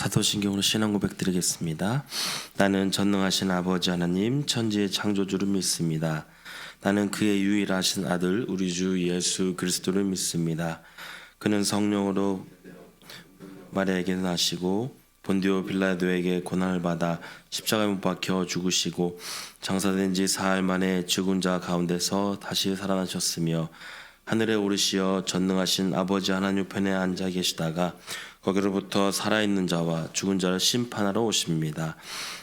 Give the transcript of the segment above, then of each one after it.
사도신경으로 신앙 고백 드리겠습니다. 나는 전능하신 아버지 하나님 천지의 창조주를 믿습니다. 나는 그의 유일하신 아들 우리 주 예수 그리스도를 믿습니다. 그는 성령으로 마리아에게 나시고 본디오 빌라도에게 고난을 받아 십자가에 못 박혀 죽으시고 장사된 지 사흘 만에 죽은 자 가운데서 다시 살아나셨으며 하늘에 오르시어 전능하신 아버지 하나님 편에 앉아 계시다가 거기로부터 살아있는 자와 죽은 자를 심판하러 오십니다.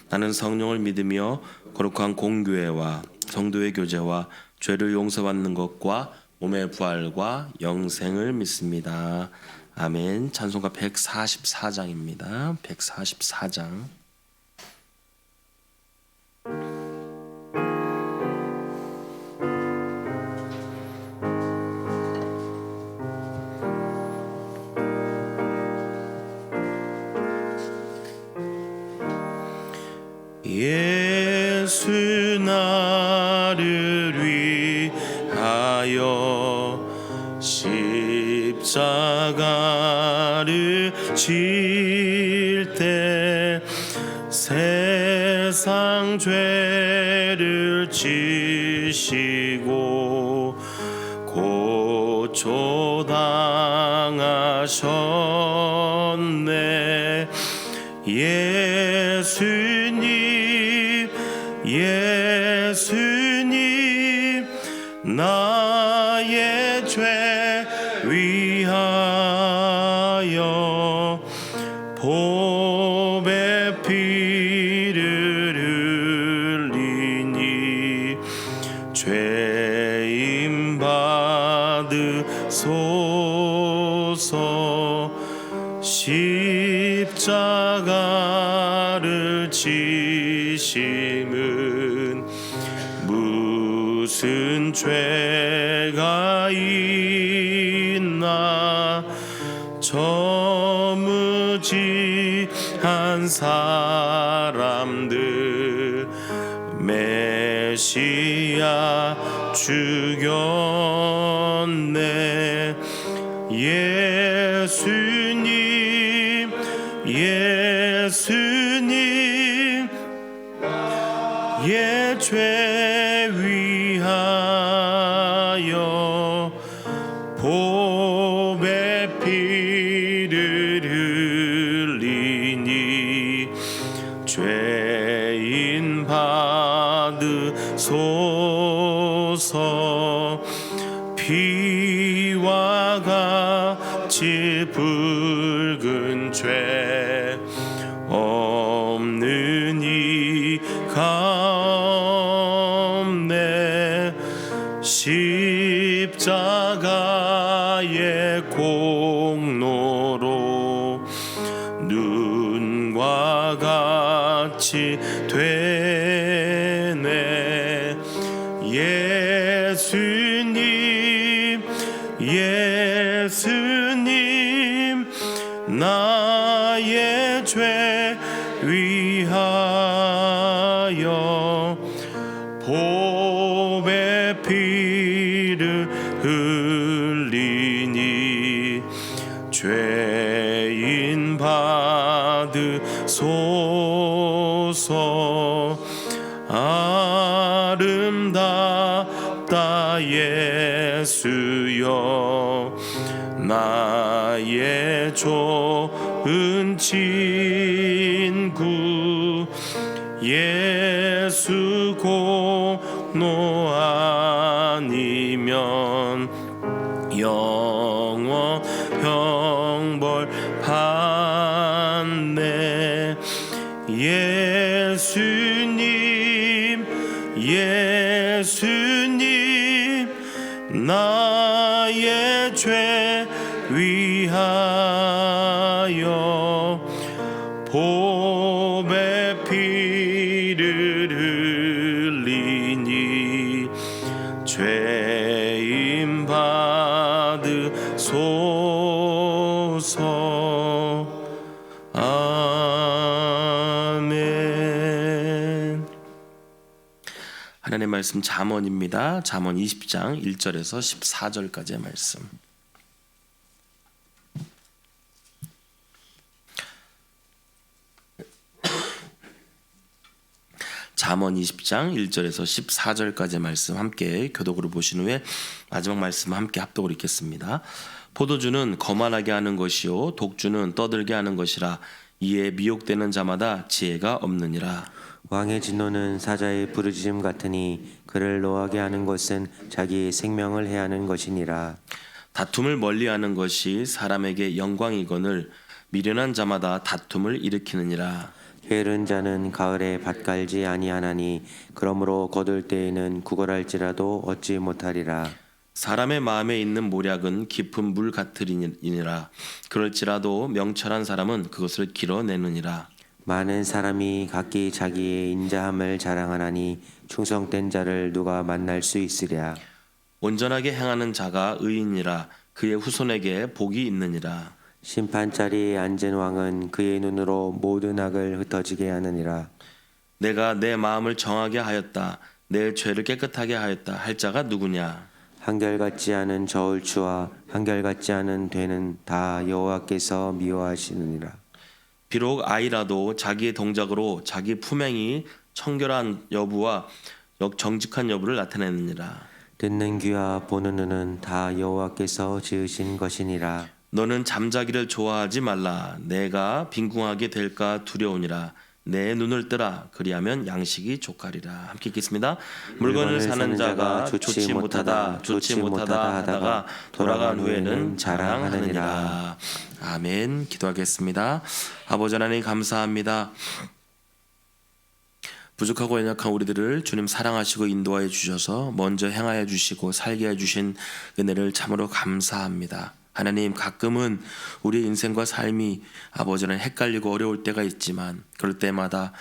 나는 성령을 믿으며 거룩한 공교회와 성도의 교제와 죄를 용서받는 것과 몸의 부활과 영생을 믿습니다. 아멘. 찬송가 144장입니다. 144장. 예수 나를 위하여 십자가를 질 때 세상 죄를 지시고 고초당하셨네. 예수님 나의 죄 위하여 보배 피를 흘리니 죄임 받으소서. 십자가를 지심은 무슨 죄가 있나. 저무지한 사람들 메시아 죽였네. 예수님 나의 죄 위하여 보배 피를 흘리니 죄인 받으소서. 피와 같이 붉은 죄 없는 이가 없네. 십자가의 공로로 눈과 같이 되네. 예수님 나의 죄 위하여 보배 피를 흘리니 죄인 받으소서. 아름답다 예수여 나의 좋은 친구. 예수 공로 아니면 영원 형벌 받네. 예수님 나의 죄 위하여 보배 피를 흘리니 죄임 받으소서. 아멘. 하나님의 말씀 잠언입니다. 잠언 20장 1절에서 14절까지의 말씀. 잠언 20장 1절에서 14절까지 말씀 함께 교독으로 보신 후에 마지막 말씀 함께 합독으로 읽겠습니다. 포도주는 거만하게 하는 것이요 독주는 떠들게 하는 것이라. 이에 미혹되는 자마다 지혜가 없느니라. 왕의 진노는 사자의 부르짖음 같으니 그를 노하게 하는 것은 자기의 생명을 해하는 것이니라. 다툼을 멀리하는 것이 사람에게 영광이거늘 미련한 자마다 다툼을 일으키느니라. 게으른 자는 가을에 밭 갈지 아니하나니 그러므로 거둘 때에는 구걸할지라도 얻지 못하리라. 사람의 마음에 있는 모략은 깊은 물 같으리니라. 그럴지라도 명철한 사람은 그것을 길어내느니라. 많은 사람이 각기 자기의 인자함을 자랑하나니 충성된 자를 누가 만날 수 있으랴. 온전하게 행하는 자가 의인이라. 그의 후손에게 복이 있느니라. 심판 자리에 앉은 왕은 그의 눈으로 모든 악을 흩어지게 하느니라. 내가 내 마음을 정하게 하였다. 내 죄를 깨끗하게 하였다. 할 자가 누구냐? 한결같지 않은 저울추와 한결같지 않은 되는 다 여호와께서 미워하시느니라. 비록 아이라도 자기의 동작으로 자기 품행이 청결한 여부와 정직한 여부를 나타내느니라. 듣는 귀와 보는 눈은 다 여호와께서 지으신 것이니라. 너는 잠자기를 좋아하지 말라. 내가 빈궁하게 될까 두려우니라. 내 눈을 뜨라. 그리하면 양식이 족하리라. 함께 읽겠습니다. 물건을 사는 자가 좋지 못하다 하다가 돌아간 후에는 자랑하느니라. 아멘. 기도하겠습니다. 아버지 하나님 감사합니다. 부족하고 연약한 우리들을 주님 사랑하시고 인도하여 주셔서 먼저 행하여 주시고 살게 해주신 은혜를 참으로 감사합니다. 하나님, 가끔은 우리의 인생과 삶이 아버지는 헷갈리고 어려울 때가 있지만 그럴 때마다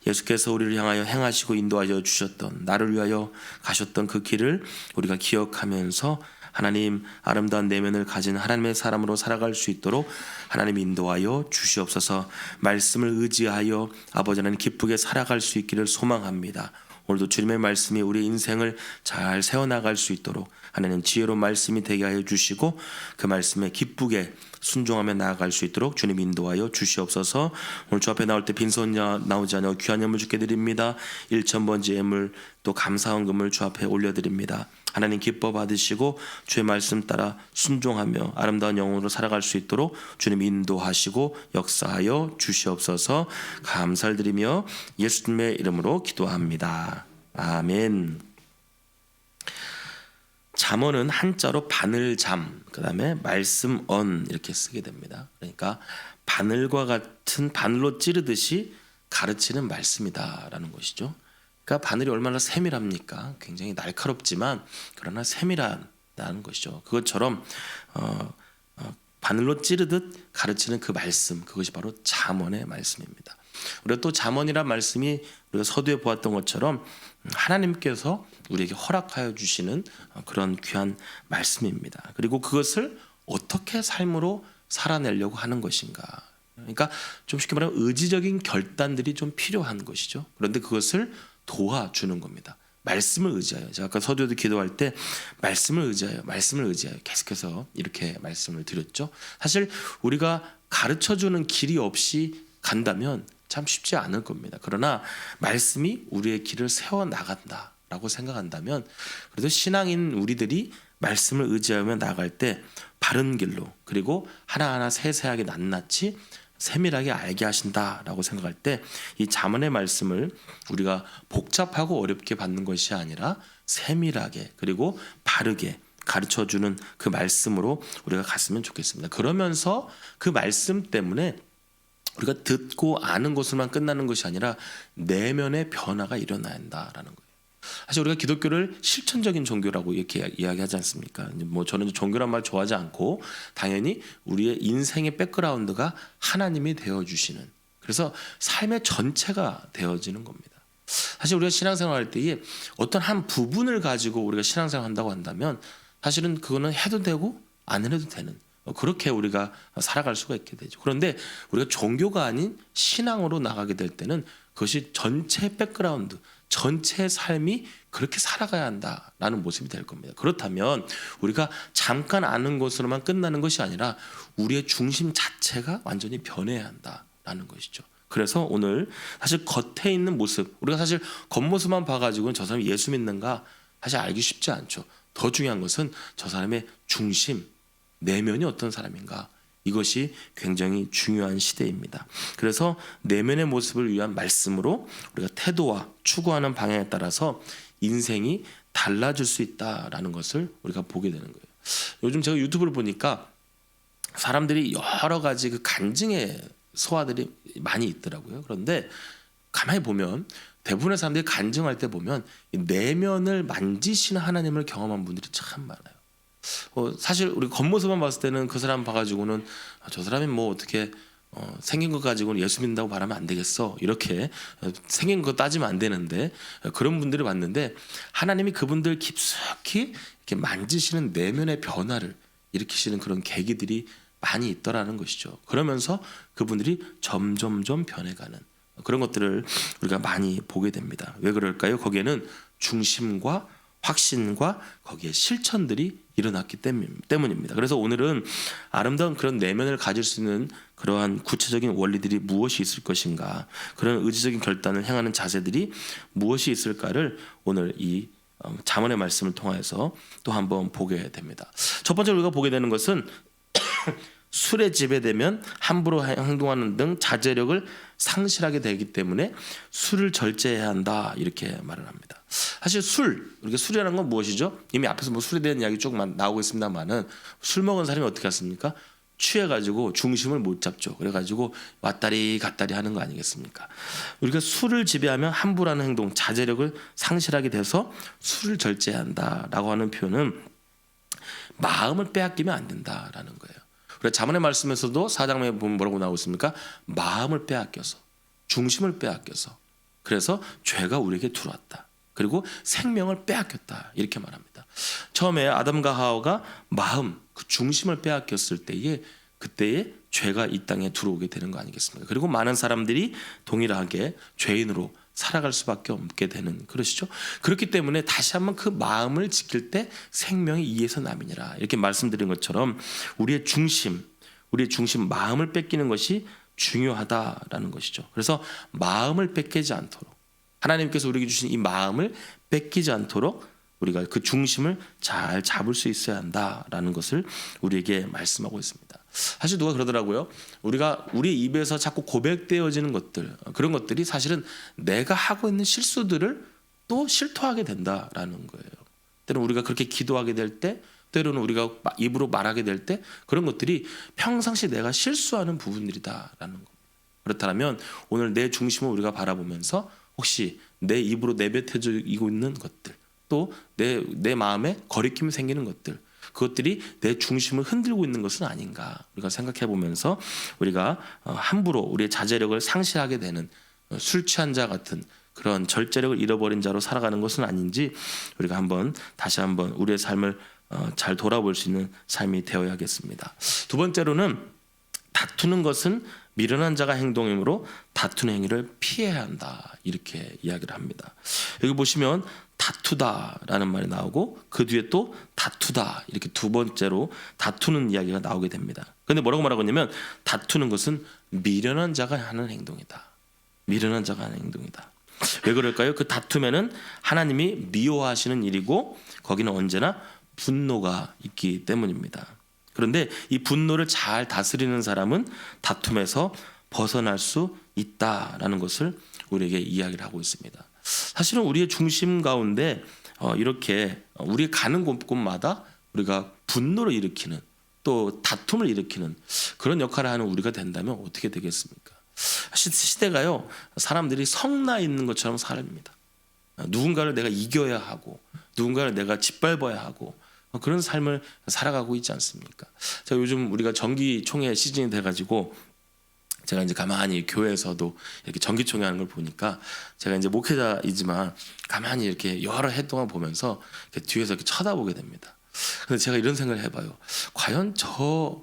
예수께서 우리를 향하여 행하시고 인도하여 주셨던, 나를 위하여 가셨던 그 길을 우리가 기억하면서 하나님 아름다운 내면을 가진 하나님의 사람으로 살아갈 수 있도록 하나님 인도하여 주시옵소서. 말씀을 의지하여 아버지 하나님 기쁘게 살아갈 수 있기를 소망합니다. 오늘도 주님의 말씀이 우리 인생을 잘 세워나갈 수 있도록 하나님 지혜로운 말씀이 되게 하여 주시고 그 말씀에 기쁘게 순종하며 나아갈 수 있도록 주님 인도하여 주시옵소서. 오늘 주 앞에 나올 때 빈손 나오지 않아 귀한 예물 주께 드립니다. 1,000번째 예물 또 감사헌금을 주 앞에 올려드립니다. 하나님 기뻐 받으시고 주의 말씀 따라 순종하며 아름다운 영혼으로 살아갈 수 있도록 주님 인도하시고 역사하여 주시옵소서. 감사를 드리며 예수님의 이름으로 기도합니다. 아멘. 잠언은 한자로 바늘잠, 그 다음에 말씀언 이렇게 쓰게 됩니다. 그러니까 바늘과 같은 바늘로 찌르듯이 가르치는 말씀이다라는 것이죠. 그러니까 바늘이 얼마나 세밀합니까? 굉장히 날카롭지만 그러나 세밀하다는 것이죠. 그것처럼 바늘로 찌르듯 가르치는 그 말씀, 그것이 바로 잠언의 말씀입니다. 우리가 또 잠언이란 말씀이 우리가 서두에 보았던 것처럼 하나님께서 우리에게 허락하여 주시는 그런 귀한 말씀입니다. 그리고 그것을 어떻게 삶으로 살아내려고 하는 것인가. 그러니까 좀 쉽게 말하면 의지적인 결단들이 좀 필요한 것이죠. 그런데 그것을 도와주는 겁니다. 말씀을 의지하여. 제가 아까 서두에도 기도할 때 말씀을 의지하여 계속해서 이렇게 말씀을 드렸죠. 사실 우리가 가르쳐주는 길이 없이 간다면 참 쉽지 않을 겁니다. 그러나 말씀이 우리의 길을 세워나간다라고 생각한다면 그래도 신앙인 우리들이 말씀을 의지하며 나아갈 때 바른 길로 그리고 하나하나 세세하게 낱낱이 세밀하게 알게 하신다라고 생각할 때 이 잠언의 말씀을 우리가 복잡하고 어렵게 받는 것이 아니라 세밀하게 그리고 바르게 가르쳐주는 그 말씀으로 우리가 갔으면 좋겠습니다. 그러면서 그 말씀 때문에 우리가 듣고 아는 것으로만 끝나는 것이 아니라 내면의 변화가 일어나야 한다라는 거예요. 사실 우리가 기독교를 실천적인 종교라고 이렇게 이야기하지 않습니까? 뭐 저는 종교란 말 좋아하지 않고 당연히 우리의 인생의 백그라운드가 하나님이 되어주시는, 그래서 삶의 전체가 되어지는 겁니다. 사실 우리가 신앙생활할 때에 어떤 한 부분을 가지고 우리가 신앙생활 한다고 한다면 사실은 그거는 해도 되고 안 해도 되는, 그렇게 우리가 살아갈 수가 있게 되죠. 그런데 우리가 종교가 아닌 신앙으로 나가게 될 때는 그것이 전체 백그라운드, 전체 삶이 그렇게 살아가야 한다라는 모습이 될 겁니다. 그렇다면 우리가 잠깐 아는 것으로만 끝나는 것이 아니라 우리의 중심 자체가 완전히 변해야 한다라는 것이죠. 그래서 오늘 사실 겉에 있는 모습, 우리가 사실 겉모습만 봐가지고는 저 사람이 예수 믿는가 사실 알기 쉽지 않죠. 더 중요한 것은 저 사람의 중심, 내면이 어떤 사람인가, 이것이 굉장히 중요한 시대입니다. 그래서 내면의 모습을 위한 말씀으로 우리가 태도와 추구하는 방향에 따라서 인생이 달라질 수 있다라는 것을 우리가 보게 되는 거예요. 요즘 제가 유튜브를 보니까 사람들이 여러 가지 그 간증의 소화들이 많이 있더라고요. 그런데 가만히 보면 대부분의 사람들이 간증할 때 보면 이 내면을 만지시는 하나님을 경험한 분들이 참 많아요. 사실 우리 겉모습만 봤을 때는 그 사람 봐가지고는 저 사람이 뭐 어떻게 생긴 것 가지고는 예수 믿는다고 말하면 안 되겠어, 이렇게 생긴 거 따지면 안 되는데 그런 분들을 봤는데 하나님이 그분들 깊숙이 이렇게 만지시는 내면의 변화를 일으키시는 그런 계기들이 많이 있더라는 것이죠. 그러면서 그분들이 점점점 변해가는 그런 것들을 우리가 많이 보게 됩니다. 왜 그럴까요? 거기에는 중심과 확신과 거기에 실천들이 일어났기 때문입니다. 그래서 오늘은 아름다운 그런 내면을 가질 수 있는 그러한 구체적인 원리들이 무엇이 있을 것인가, 그런 의지적인 결단을 향하는 자세들이 무엇이 있을까를 오늘 이 잠언의 말씀을 통해서 또 한번 보게 됩니다. 첫 번째로 우리가 보게 되는 것은 술에 지배되면 함부로 행동하는 등 자제력을 상실하게 되기 때문에 술을 절제해야 한다, 이렇게 말을 합니다. 사실 우리가 술이라는 건 무엇이죠? 이미 앞에서 뭐 술에 대한 이야기 조금 나오고 있습니다만은 술 먹은 사람이 어떻게 했습니까? 취해가지고 중심을 못 잡죠. 그래가지고 왔다리 갔다리 하는 거 아니겠습니까? 우리가 술을 지배하면 함부로 하는 행동, 자제력을 상실하게 돼서 술을 절제해야 한다라고 하는 표현은 마음을 빼앗기면 안 된다라는 거예요. 그래서 잠언의 말씀에서도 4장에 보면 뭐라고 나오고 있습니까? 마음을 빼앗겨서, 중심을 빼앗겨서, 그래서 죄가 우리에게 들어왔다. 그리고 생명을 빼앗겼다, 이렇게 말합니다. 처음에 아담과 하와가 마음, 그 중심을 빼앗겼을 때에 그때에 죄가 이 땅에 들어오게 되는 거 아니겠습니까? 그리고 많은 사람들이 동일하게 죄인으로 살아갈 수밖에 없게 되는 그것이죠. 그렇기 때문에 다시 한번 그 마음을 지킬 때 생명이 이에서 남이니라, 이렇게 말씀드린 것처럼 우리의 중심 마음을 뺏기는 것이 중요하다라는 것이죠. 그래서 마음을 뺏기지 않도록, 하나님께서 우리에게 주신 이 마음을 뺏기지 않도록 우리가 그 중심을 잘 잡을 수 있어야 한다라는 것을 우리에게 말씀하고 있습니다. 사실 누가 그러더라고요. 우리 입에서 자꾸 고백되어지는 것들, 그런 것들이 사실은 내가 하고 있는 실수들을 또 실토하게 된다라는 거예요. 때로는 우리가 그렇게 기도하게 될 때, 때로는 우리가 입으로 말하게 될 때 그런 것들이 평상시 내가 실수하는 부분들이다라는 겁니다. 그렇다면 오늘 내 중심을 우리가 바라보면서 혹시 내 입으로 내뱉어지고 있는 것들, 또 내 마음에 거리낌이 생기는 것들, 그것들이 내 중심을 흔들고 있는 것은 아닌가, 우리가 생각해 보면서 우리가 함부로 우리의 자제력을 상실하게 되는 술 취한 자 같은 그런 절제력을 잃어버린 자로 살아가는 것은 아닌지 우리가 다시 한번 우리의 삶을 잘 돌아볼 수 있는 삶이 되어야겠습니다. 두 번째로는 다투는 것은 미련한 자가 행동이므로 다투는 행위를 피해야 한다, 이렇게 이야기를 합니다. 여기 보시면 다투다라는 말이 나오고 그 뒤에 또 다투다, 이렇게 두 번째로 다투는 이야기가 나오게 됩니다. 그런데 뭐라고 말하고 있냐면 다투는 것은 미련한 자가 하는 행동이다. 미련한 자가 하는 행동이다. 왜 그럴까요? 그 다투면은 하나님이 미워하시는 일이고 거기는 언제나 분노가 있기 때문입니다. 그런데 이 분노를 잘 다스리는 사람은 다툼에서 벗어날 수 있다라는 것을 우리에게 이야기를 하고 있습니다. 사실은 우리의 중심 가운데 이렇게 우리 가는 곳곳마다 우리가 분노를 일으키는, 또 다툼을 일으키는 그런 역할을 하는 우리가 된다면 어떻게 되겠습니까? 시대가요, 사람들이 성나 있는 것처럼 살입니다. 누군가를 내가 이겨야 하고 누군가를 내가 짓밟아야 하고 그런 삶을 살아가고 있지 않습니까? 제가 요즘 우리가 정기총회 시즌이 돼가지고 제가 이제 가만히 교회에서도 이렇게 정기총회 하는 걸 보니까 제가 이제 목회자이지만 가만히 이렇게 여러 해 동안 보면서 이렇게 뒤에서 이렇게 쳐다보게 됩니다. 근데 제가 이런 생각을 해봐요. 과연 저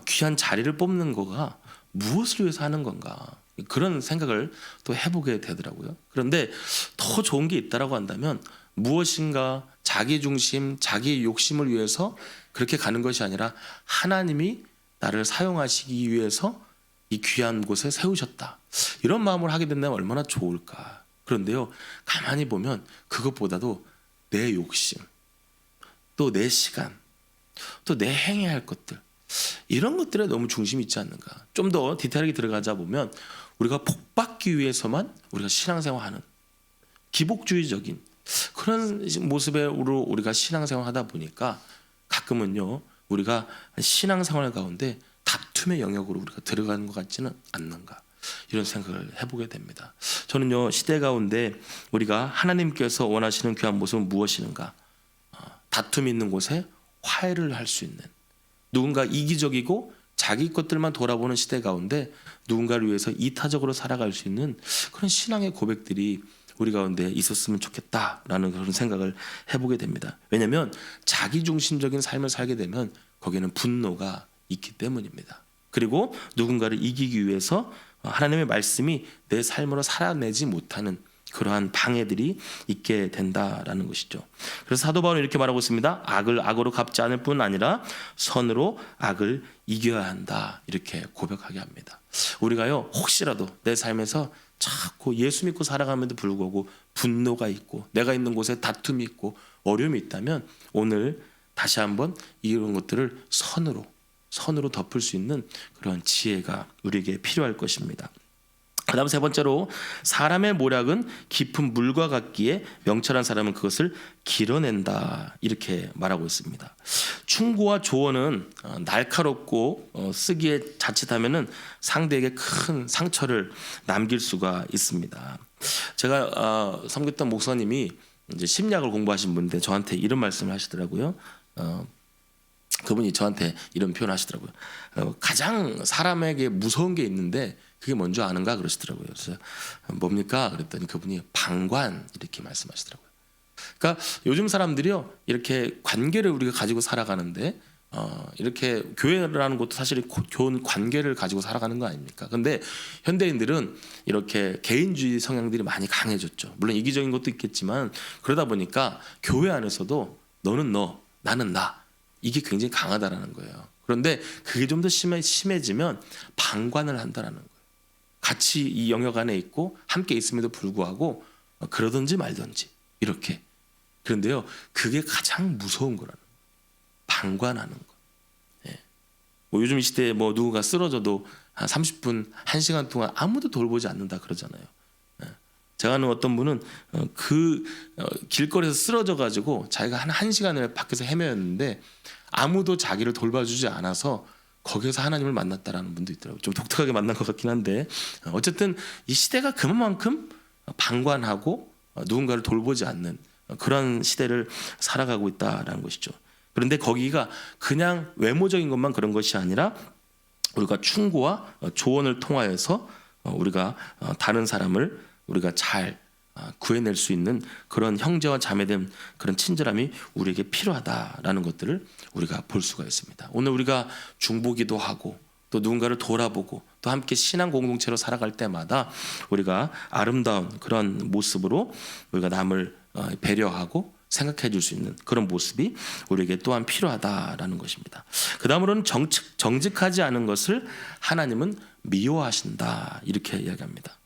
귀한 자리를 뽑는 거가 무엇을 위해서 하는 건가? 그런 생각을 또 해보게 되더라고요. 그런데 더 좋은 게 있다라고 한다면 무엇인가 자기 중심, 자기의 욕심을 위해서 그렇게 가는 것이 아니라 하나님이 나를 사용하시기 위해서 이 귀한 곳에 세우셨다. 이런 마음으로 하게 된다면 얼마나 좋을까. 그런데요, 가만히 보면 그것보다도 내 욕심, 또 내 시간, 또 내 행해야 할 것들, 이런 것들에 너무 중심이 있지 않는가. 좀 더 디테일하게 들어가자 보면 우리가 복받기 위해서만 우리가 신앙생활하는 기복주의적인 그런 모습으로 우리가 신앙생활 하다 보니까 가끔은요, 우리가 신앙생활 가운데 다툼의 영역으로 우리가 들어가는 것 같지는 않는가, 이런 생각을 해보게 됩니다. 저는요, 시대 가운데 우리가 하나님께서 원하시는 귀한 모습은 무엇인가? 다툼이 있는 곳에 화해를 할 수 있는, 누군가 이기적이고 자기 것들만 돌아보는 시대 가운데 누군가를 위해서 이타적으로 살아갈 수 있는 그런 신앙의 고백들이 우리 가운데 있었으면 좋겠다라는 그런 생각을 해보게 됩니다. 왜냐하면 자기중심적인 삶을 살게 되면 거기에는 분노가 있기 때문입니다. 그리고 누군가를 이기기 위해서 하나님의 말씀이 내 삶으로 살아내지 못하는 그러한 방해들이 있게 된다라는 것이죠. 그래서 사도 바울은 이렇게 말하고 있습니다. 악을 악으로 갚지 않을 뿐 아니라 선으로 악을 이겨야 한다, 이렇게 고백하게 합니다. 우리가요, 혹시라도 내 삶에서 자꾸 예수 믿고 살아감에도 불구하고 분노가 있고 내가 있는 곳에 다툼이 있고 어려움이 있다면 오늘 다시 한번 이런 것들을 선으로 덮을 수 있는 그런 지혜가 우리에게 필요할 것입니다. 그 다음 세 번째로, 사람의 모략은 깊은 물과 같기에 명철한 사람은 그것을 길어낸다, 이렇게 말하고 있습니다. 충고와 조언은 날카롭고 쓰기에 자칫하면은 상대에게 큰 상처를 남길 수가 있습니다. 제가 섬겼던 목사님이 이제 심리학을 공부하신 분인데 저한테 이런 말씀을 하시더라고요. 그분이 저한테 이런 표현을 하시더라고요. 가장 사람에게 무서운 게 있는데 그게 뭔지 아는가 그러시더라고요. 그래서 뭡니까? 그랬더니 그분이 방관, 이렇게 말씀하시더라고요. 그러니까 요즘 사람들이요, 이렇게 관계를 우리가 가지고 살아가는데 이렇게 교회라는 것도 사실 좋은 관계를 가지고 살아가는 거 아닙니까? 근데 현대인들은 이렇게 개인주의 성향들이 많이 강해졌죠. 물론 이기적인 것도 있겠지만 그러다 보니까 교회 안에서도 너는 너, 나는 나, 이게 굉장히 강하다라는 거예요. 그런데 그게 좀 더 심해지면 방관을 한다라는 거예요. 같이 이 영역 안에 있고 함께 있음에도 불구하고 그러든지 말든지 이렇게. 그런데요, 그게 가장 무서운 거라는 거예요. 방관하는 거. 예. 뭐 요즘 이 시대에 뭐 누군가 쓰러져도 한 30분, 1시간 동안 아무도 돌보지 않는다 그러잖아요. 예. 제가 아는 어떤 분은 길거리에서 쓰러져 가지고 자기가 한 1시간을 밖에서 헤매었는데 아무도 자기를 돌봐주지 않아서 거기에서 하나님을 만났다라는 분도 있더라고요. 좀 독특하게 만난 것 같긴 한데 어쨌든 이 시대가 그만큼 방관하고 누군가를 돌보지 않는 그런 시대를 살아가고 있다라는 것이죠. 그런데 거기가 그냥 외모적인 것만 그런 것이 아니라 우리가 충고와 조언을 통하여서 우리가 다른 사람을 우리가 잘 구해낼 수 있는 그런 형제와 자매된 그런 친절함이 우리에게 필요하다라는 것들을 우리가 볼 수가 있습니다. 오늘 우리가 중보기도 하고 또 누군가를 돌아보고 또 함께 신앙 공동체로 살아갈 때마다 우리가 아름다운 그런 모습으로 우리가 남을 배려하고 생각해 줄 수 있는 그런 모습이 우리에게 또한 필요하다라는 것입니다. 그 다음으로는 정직하지 않은 것을 하나님은 미워하신다, 이렇게 이야기합니다.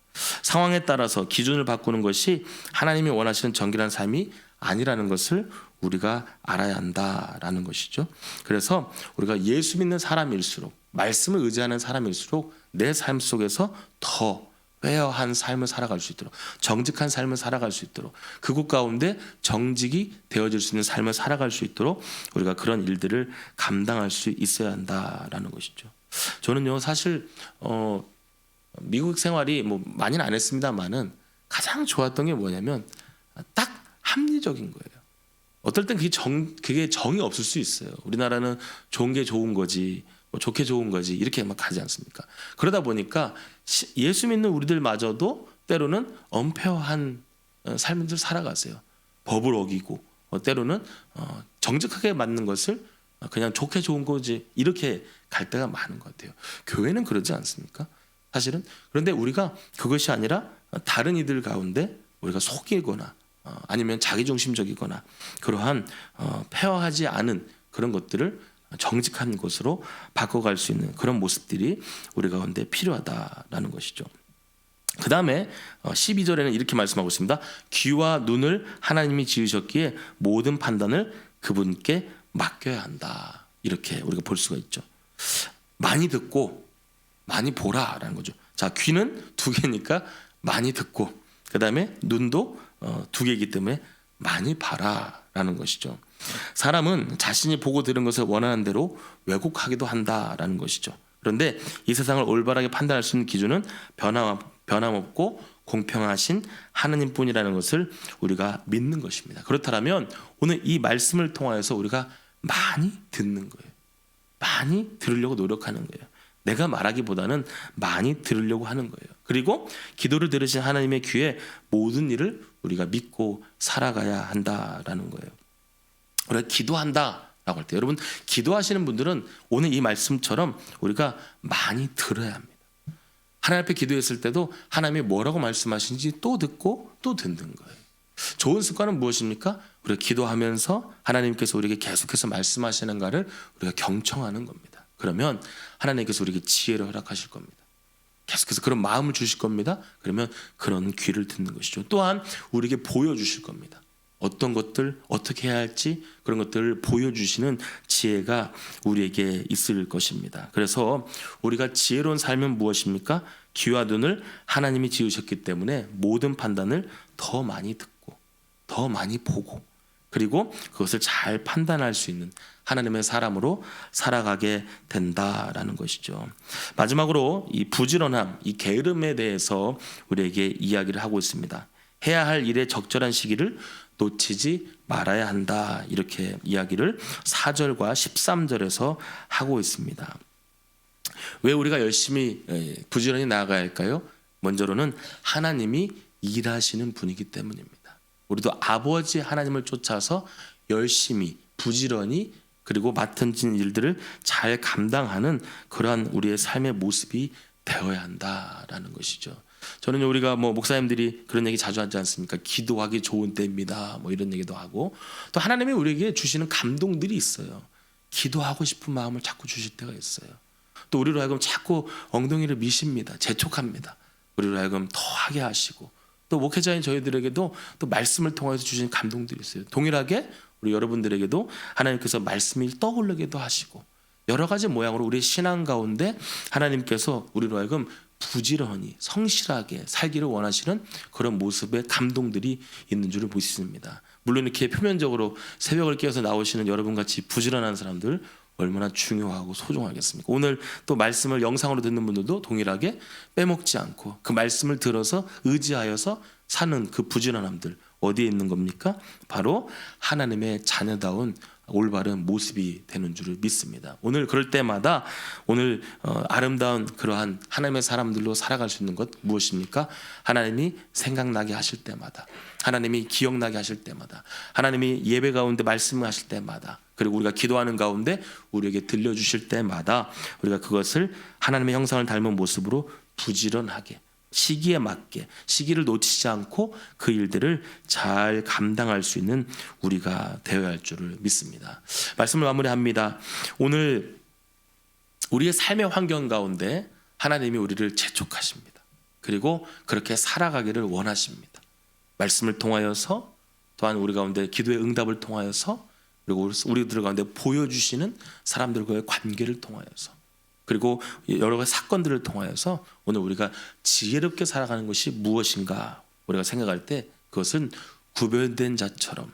상황에 따라서 기준을 바꾸는 것이 하나님이 원하시는 정결한 삶이 아니라는 것을 우리가 알아야 한다라는 것이죠. 그래서 우리가 예수 믿는 사람일수록, 말씀을 의지하는 사람일수록 내 삶 속에서 더 회어한 삶을 살아갈 수 있도록, 정직한 삶을 살아갈 수 있도록, 그곳 가운데 정직이 되어질 수 있는 삶을 살아갈 수 있도록 우리가 그런 일들을 감당할 수 있어야 한다라는 것이죠. 저는요, 사실 미국 생활이 뭐 많이는 안 했습니다만은 가장 좋았던 게 뭐냐면 딱 합리적인 거예요. 어떨 땐 그게 정이 없을 수 있어요. 우리나라는 좋은 게 좋은 거지, 뭐 좋게 좋은 거지 이렇게 막 가지 않습니까? 그러다 보니까 예수 믿는 우리들마저도 때로는 엄폐한 삶을 살아가세요. 법을 어기고 때로는 정직하게 맞는 것을 그냥 좋게 좋은 거지 이렇게 갈 때가 많은 것 같아요. 교회는 그러지 않습니까? 사실은. 그런데 우리가 그것이 아니라 다른 이들 가운데 우리가 속이거나 아니면 자기중심적이거나 그러한 폐허하지 않은 그런 것들을 정직한 것으로 바꿔갈 수 있는 그런 모습들이 우리 가운데 필요하다라는 것이죠. 그 다음에 12절에는 이렇게 말씀하고 있습니다. 귀와 눈을 하나님이 지으셨기에 모든 판단을 그분께 맡겨야 한다. 이렇게 우리가 볼 수가 있죠. 많이 듣고 많이 보라라는 거죠. 자, 귀는 2개니까 많이 듣고, 그 다음에 눈도 2개이기 때문에 많이 봐라라는 것이죠. 사람은 자신이 보고 들은 것을 원하는 대로 왜곡하기도 한다라는 것이죠. 그런데 이 세상을 올바르게 판단할 수 있는 기준은 변함없고 공평하신 하나님뿐이라는 것을 우리가 믿는 것입니다. 그렇다면 오늘 이 말씀을 통하여서 우리가 많이 듣는 거예요. 많이 들으려고 노력하는 거예요. 내가 말하기보다는 많이 들으려고 하는 거예요. 그리고 기도를 들으신 하나님의 귀에 모든 일을 우리가 믿고 살아가야 한다라는 거예요. 우리가 기도한다라고 할 때, 여러분 기도하시는 분들은 오늘 이 말씀처럼 우리가 많이 들어야 합니다. 하나님 앞에 기도했을 때도 하나님이 뭐라고 말씀하시는지 또 듣고 또 듣는 거예요. 좋은 습관은 무엇입니까? 우리가 기도하면서 하나님께서 우리에게 계속해서 말씀하시는가를 우리가 경청하는 겁니다. 그러면 하나님께서 우리에게 지혜를 허락하실 겁니다. 계속해서 그런 마음을 주실 겁니다. 그러면 그런 귀를 듣는 것이죠. 또한 우리에게 보여주실 겁니다. 어떤 것들 어떻게 해야 할지 그런 것들을 보여주시는 지혜가 우리에게 있을 것입니다. 그래서 우리가 지혜로운 삶은 무엇입니까? 귀와 눈을 하나님이 지으셨기 때문에 모든 판단을 더 많이 듣고 더 많이 보고, 그리고 그것을 잘 판단할 수 있는 하나님의 사람으로 살아가게 된다라는 것이죠. 마지막으로 이 부지런함, 이 게으름에 대해서 우리에게 이야기를 하고 있습니다. 해야 할 일의 적절한 시기를 놓치지 말아야 한다. 이렇게 이야기를 4절과 13절에서 하고 있습니다. 왜 우리가 열심히 부지런히 나아가야 할까요? 먼저로는 하나님이 일하시는 분이기 때문입니다. 우리도 아버지 하나님을 쫓아서 열심히 부지런히 그리고 맡은 일들을 잘 감당하는 그러한 우리의 삶의 모습이 되어야 한다라는 것이죠. 저는 우리가 목사님들이 그런 얘기 자주 하지 않습니까? 기도하기 좋은 때입니다. 이런 얘기도 하고, 또 하나님이 우리에게 주시는 감동들이 있어요. 기도하고 싶은 마음을 자꾸 주실 때가 있어요. 또 우리로 하여금 자꾸 엉덩이를 미십니다. 재촉합니다. 우리로 하여금 더 하게 하시고, 또 목회자인 저희들에게도 또 말씀을 통해서 주시는 감동들이 있어요. 동일하게 우리 여러분들에게도 하나님께서 말씀이 떠오르게도 하시고, 여러 가지 모양으로 우리 신앙 가운데 하나님께서 우리로 하여금 부지런히 성실하게 살기를 원하시는 그런 모습의 감동들이 있는 줄을 볼 수 있습니다. 물론 이렇게 표면적으로 새벽을 깨어서 나오시는 여러분같이 부지런한 사람들 얼마나 중요하고 소중하겠습니까? 오늘 또 말씀을 영상으로 듣는 분들도 동일하게 빼먹지 않고 그 말씀을 들어서 의지하여서 사는 그 부지런함들 어디에 있는 겁니까? 바로 하나님의 자녀다운 올바른 모습이 되는 줄을 믿습니다. 오늘 그럴 때마다 오늘 아름다운 그러한 하나님의 사람들로 살아갈 수 있는 것 무엇입니까? 하나님이 생각나게 하실 때마다, 하나님이 기억나게 하실 때마다, 하나님이 예배 가운데 말씀하실 때마다, 그리고 우리가 기도하는 가운데 우리에게 들려주실 때마다 우리가 그것을 하나님의 형상을 닮은 모습으로 부지런하게 시기에 맞게 시기를 놓치지 않고 그 일들을 잘 감당할 수 있는 우리가 되어야 할 줄을 믿습니다. 말씀을 마무리합니다. 오늘 우리의 삶의 환경 가운데 하나님이 우리를 재촉하십니다. 그리고 그렇게 살아가기를 원하십니다. 말씀을 통하여서, 또한 우리 가운데 기도의 응답을 통하여서, 그리고 우리들 가운데 보여주시는 사람들과의 관계를 통하여서, 그리고 여러 가지 사건들을 통하여서 오늘 우리가 지혜롭게 살아가는 것이 무엇인가 우리가 생각할 때 그것은 구별된 자처럼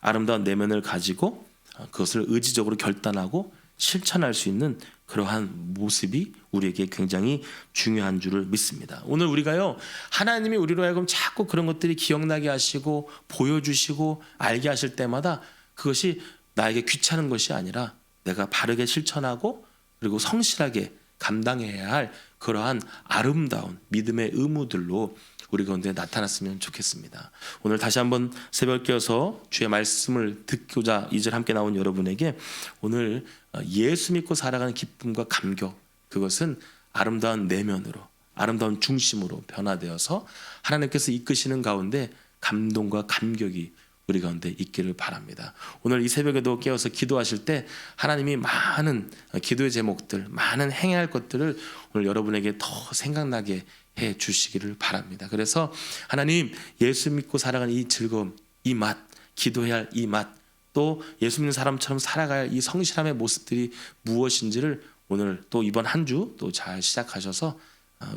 아름다운 내면을 가지고 그것을 의지적으로 결단하고 실천할 수 있는 그러한 모습이 우리에게 굉장히 중요한 줄을 믿습니다. 오늘 우리가요, 하나님이 우리로 하여금 자꾸 그런 것들이 기억나게 하시고 보여주시고 알게 하실 때마다 그것이 나에게 귀찮은 것이 아니라 내가 바르게 실천하고 그리고 성실하게 감당해야 할 그러한 아름다운 믿음의 의무들로 우리 가운데 나타났으면 좋겠습니다. 오늘 다시 한번 새벽 깨어서 주의 말씀을 듣고자 2절 함께 나온 여러분에게 오늘 예수 믿고 살아가는 기쁨과 감격, 그것은 아름다운 내면으로, 아름다운 중심으로 변화되어서 하나님께서 이끄시는 가운데 감동과 감격이 우리 가운데 있기를 바랍니다. 오늘 이 새벽에도 깨어서 기도하실 때 하나님이 많은 기도의 제목들, 많은 행해야 할 것들을 오늘 여러분에게 더 생각나게 해 주시기를 바랍니다. 그래서 하나님, 예수 믿고 살아가는 이 즐거움, 이 맛, 기도해야 할 이 맛, 또 예수 믿는 사람처럼 살아가야 할 이 성실함의 모습들이 무엇인지를 오늘 또 이번 한 주 또 잘 시작하셔서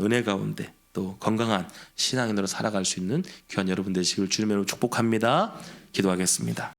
은혜 가운데 또 건강한 신앙인으로 살아갈 수 있는 귀한 여러분 되시길 주님으로 축복합니다. 기도하겠습니다.